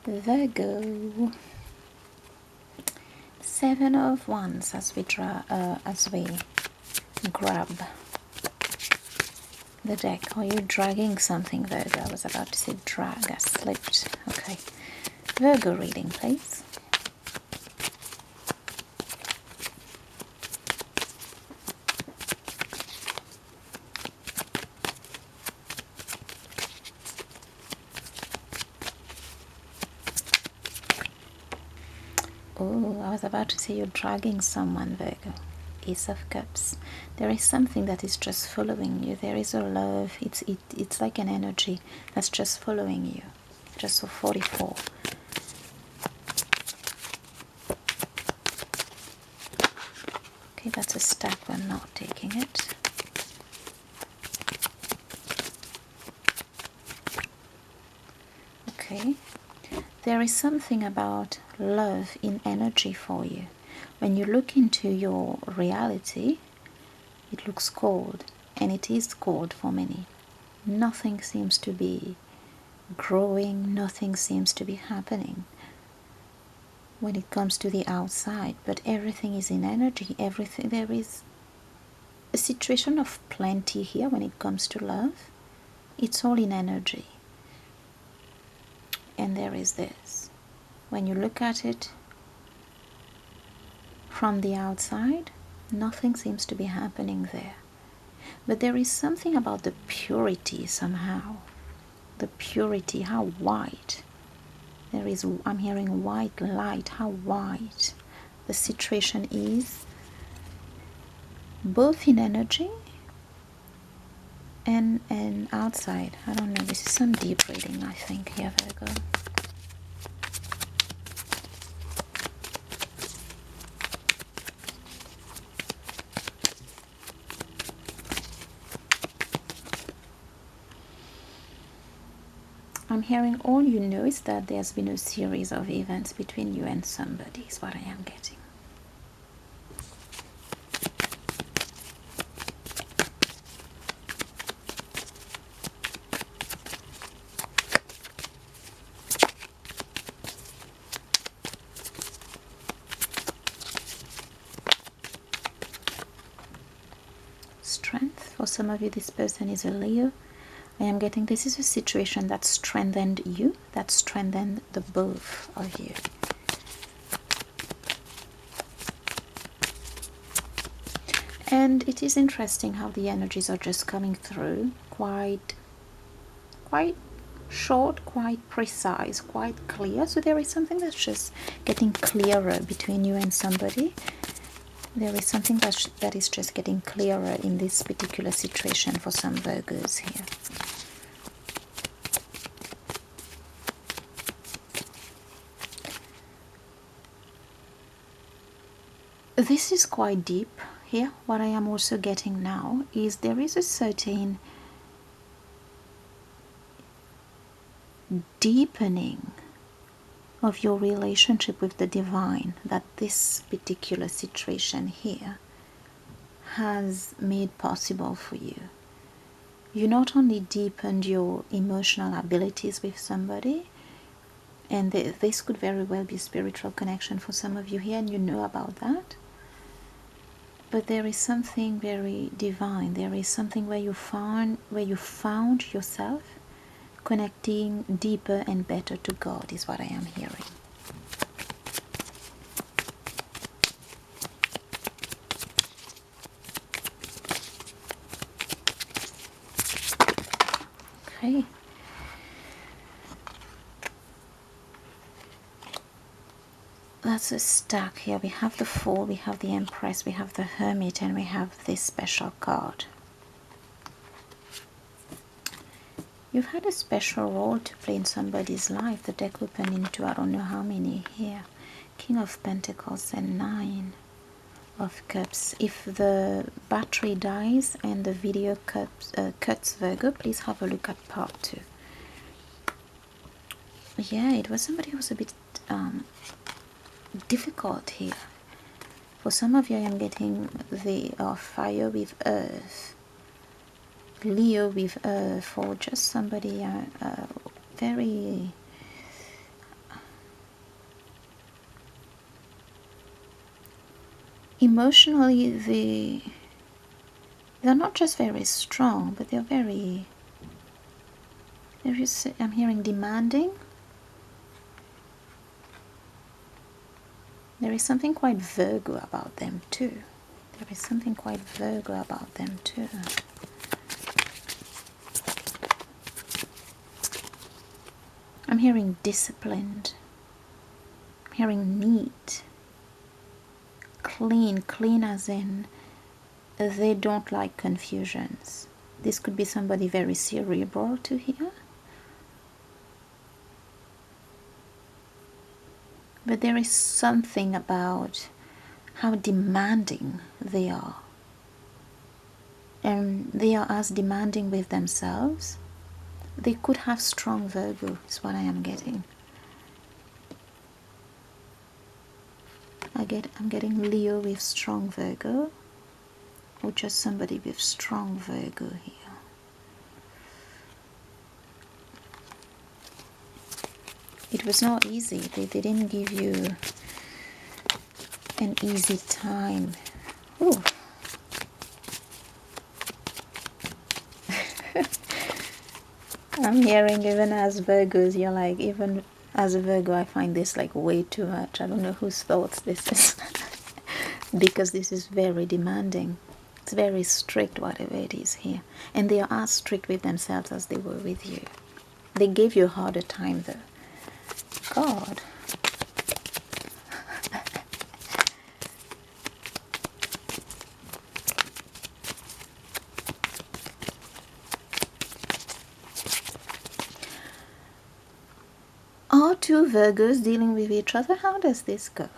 Virgo. Seven of Wands as we grab the deck. Are you dragging something, Virgo? I was about to say drag, I slipped. Okay. Virgo reading, please. Oh, I was about to say you're dragging someone, Virgo. Ace of Cups. There is something that is just following you. There is a love. It's like an energy that's just following you. Just so 44. Okay, that's a stack. We're not taking it. Okay. There is something about love in energy for you. When you look into your reality, it looks cold, and it is cold for many. Nothing seems to be growing, nothing seems to be happening when it comes to the outside, but everything is in energy. Everything, there is a situation of plenty here when it comes to love. It's all in energy. And there is this. When you look at it from the outside, nothing seems to be happening there. But there is something about the purity somehow. The purity, how white. There is, I'm hearing white light, how white the situation is. Both in energy and outside. I don't know, this is some deep reading, I think, here, Virgo. I'm hearing all you know is that there's been a series of events between you and somebody, is what I am getting. Strength. For some of you, this person is a Leo. I am getting this is a situation that strengthened you, that strengthened the both of you. And it is interesting how the energies are just coming through quite short, quite precise, quite clear. So there is something that's just getting clearer between you and somebody. There is something that is just getting clearer in this particular situation for some Virgos here. This is quite deep here. What I am also getting now is there is a certain deepening of your relationship with the divine that this particular situation here has made possible for you. You not only deepened your emotional abilities with somebody, and this could very well be a spiritual connection for some of you here, and you know about that, but there is something very divine. There is something where you found yourself connecting deeper and better to God, is what I am hearing. Okay. That's a stack here. We have the Fool, we have the Empress, we have the Hermit, and we have this special card. You've had a special role to play in somebody's life. The deck opened into I don't know how many here. King of Pentacles and Nine of Cups. If the battery dies and the video cuts, Virgo, please have a look at part 2. Yeah, it was somebody who was a bit difficult here. For some of you, I am getting the fire with earth, Leo with earth, or just somebody very emotionally they're not just very strong, but they're very, I'm hearing demanding. There is something quite Virgo about them too. There is something quite Virgo about them too. I'm hearing disciplined. I'm hearing neat. Clean as in they don't like confusions. This could be somebody very cerebral to hear. But there is something about how demanding they are. And they are as demanding with themselves. They could have strong Virgo, is what I am getting. I'm getting Leo with strong Virgo, or just somebody with strong Virgo here. It was not easy. They didn't give you an easy time. Ooh. I'm hearing even as Virgos, you're like, even as a Virgo, I find this like way too much. I don't know whose thoughts this is. Because this is very demanding. It's very strict, whatever it is here. And they are as strict with themselves as they were with you. They gave you a harder time though. God. Are two Virgos dealing with each other? How does this go?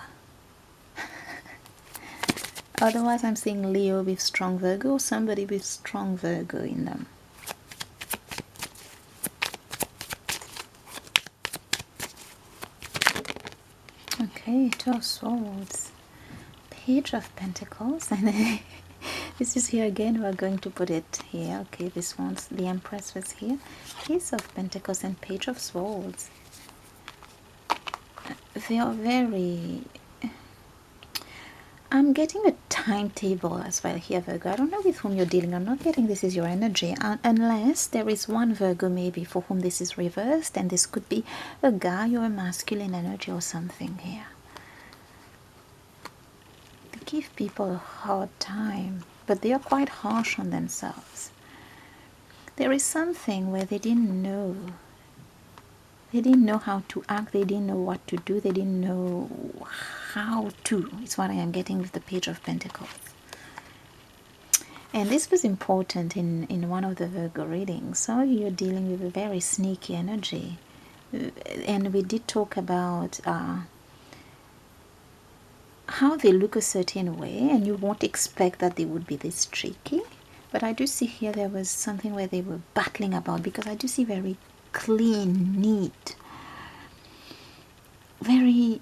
Otherwise, I'm seeing Leo with strong Virgo, or somebody with strong Virgo in them. Okay, Two of Swords, Page of Pentacles, and this is here again. We're going to put it here. Okay, this one's the Empress was here. Ace of Pentacles and Page of Swords. They are very... I'm getting a timetable as well here, Virgo. I don't know with whom you're dealing. I'm not getting this is your energy. Unless there is one Virgo maybe for whom this is reversed. And this could be a guy or a masculine energy or something here. They give people a hard time. But they are quite harsh on themselves. There is something where they didn't know. They didn't know how to act. They didn't know what to do. They didn't know how to. It's what I am getting with the Page of Pentacles. And this was important in one of the Virgo readings. So you're dealing with a very sneaky energy. And we did talk about how they look a certain way. And you won't expect that they would be this tricky. But I do see here there was something where they were battling about. Because I do see very clean, neat, very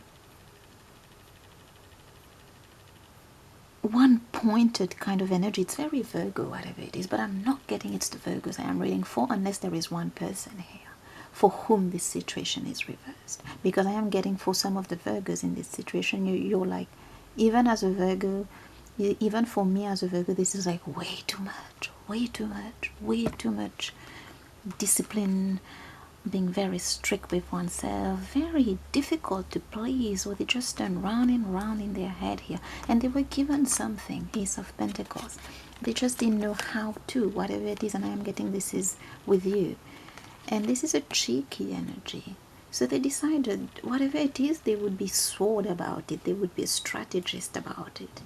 one-pointed kind of energy. It's very Virgo, whatever it is, but I'm not getting it's the Virgos I am reading for unless there is one person here for whom this situation is reversed. Because I am getting for some of the Virgos in this situation, you're like, even as a Virgo, even for me as a Virgo, this is like way too much, way too much, way too much discipline, being very strict with oneself, very difficult to please, or they just turn round and round in their head here. And they were given something, Ace of Pentacles. They just didn't know how to, whatever it is, and I am getting this is with you. And this is a cheeky energy. So they decided, whatever it is, they would be sword about it. They would be a strategist about it.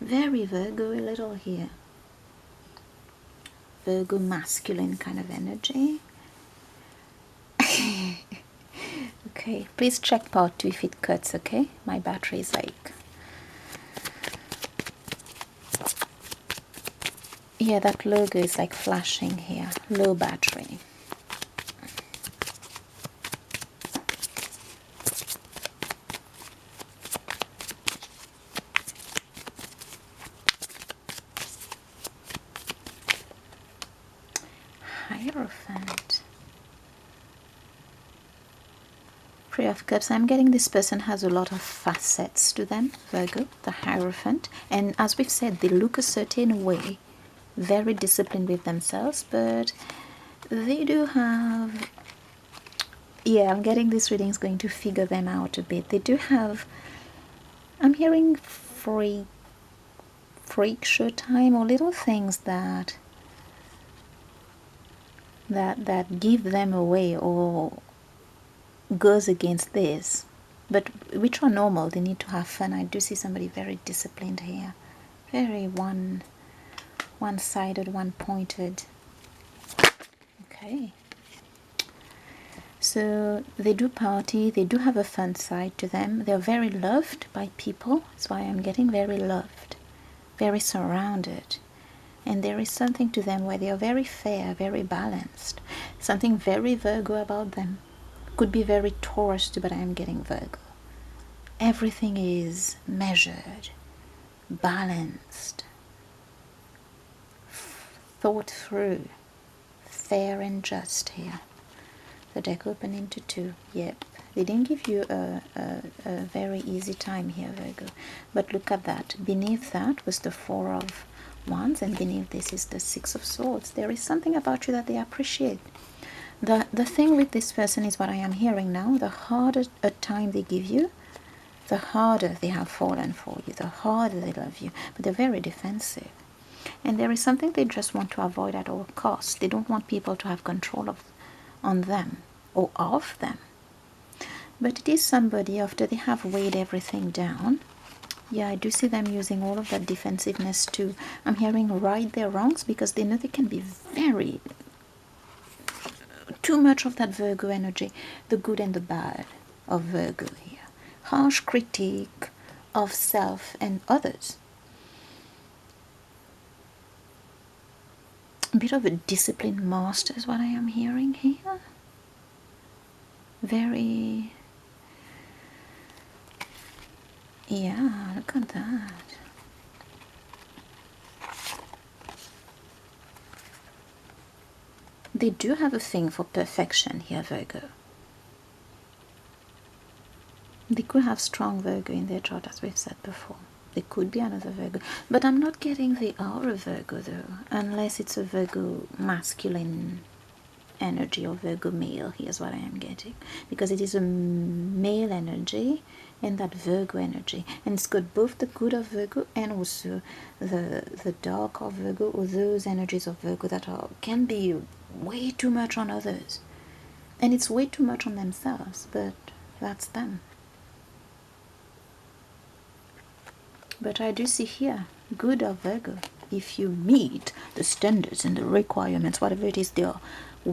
Very Virgo a little here. Virgo masculine kind of energy. Okay, please check part 2 if it cuts, okay? My battery is like... Yeah, that logo is like flashing here. Low battery. Hierophant. Three of Cups, I'm getting this person has a lot of facets to them, Virgo, the Hierophant. And as we've said, they look a certain way, very disciplined with themselves, but they do have, yeah, I'm getting this reading is going to figure them out a bit. They do have, I'm hearing freak show time, or little things that give them away or goes against this, but which are normal. They need to have fun. I do see somebody very disciplined here, very one-sided, one-pointed. Okay, so they do party, they do have a fun side to them. They're very loved by people. That's why I'm getting very loved, very surrounded. And there is something to them where they are very fair, very balanced. Something very Virgo about them. Could be very Taurus too, but I am getting Virgo. Everything is measured, balanced, thought through, fair and just here. The deck opened into two. Yep, they didn't give you a very easy time here, Virgo. But look at that. Beneath that was the Four of Wands, and beneath this is the Six of Swords. There is something about you that they appreciate. The thing with this person is what I am hearing now. The harder a time they give you, the harder they have fallen for you, the harder they love you. But they're very defensive. And there is something they just want to avoid at all costs. They don't want people to have control on them or of them. But it is somebody, after they have weighed everything down, yeah, I do see them using all of that defensiveness to, I'm hearing, right their wrongs, because they know they can be very, too much of that Virgo energy, the good and the bad of Virgo here. Harsh critique of self and others. A bit of a disciplined master is what I am hearing here. Very, yeah, look at that. They do have a thing for perfection here, Virgo. They could have strong Virgo in their chart, as we've said before. There could be another Virgo. But I'm not getting the aura Virgo, though, unless it's a Virgo masculine energy or Virgo male. Here's what I am getting. Because it is a male energy and that Virgo energy. And it's got both the good of Virgo and also the dark of Virgo, or those energies of Virgo that can be way too much on others. And it's way too much on themselves, but that's them. But I do see here, good of Virgo, if you meet the standards and the requirements, whatever it is they are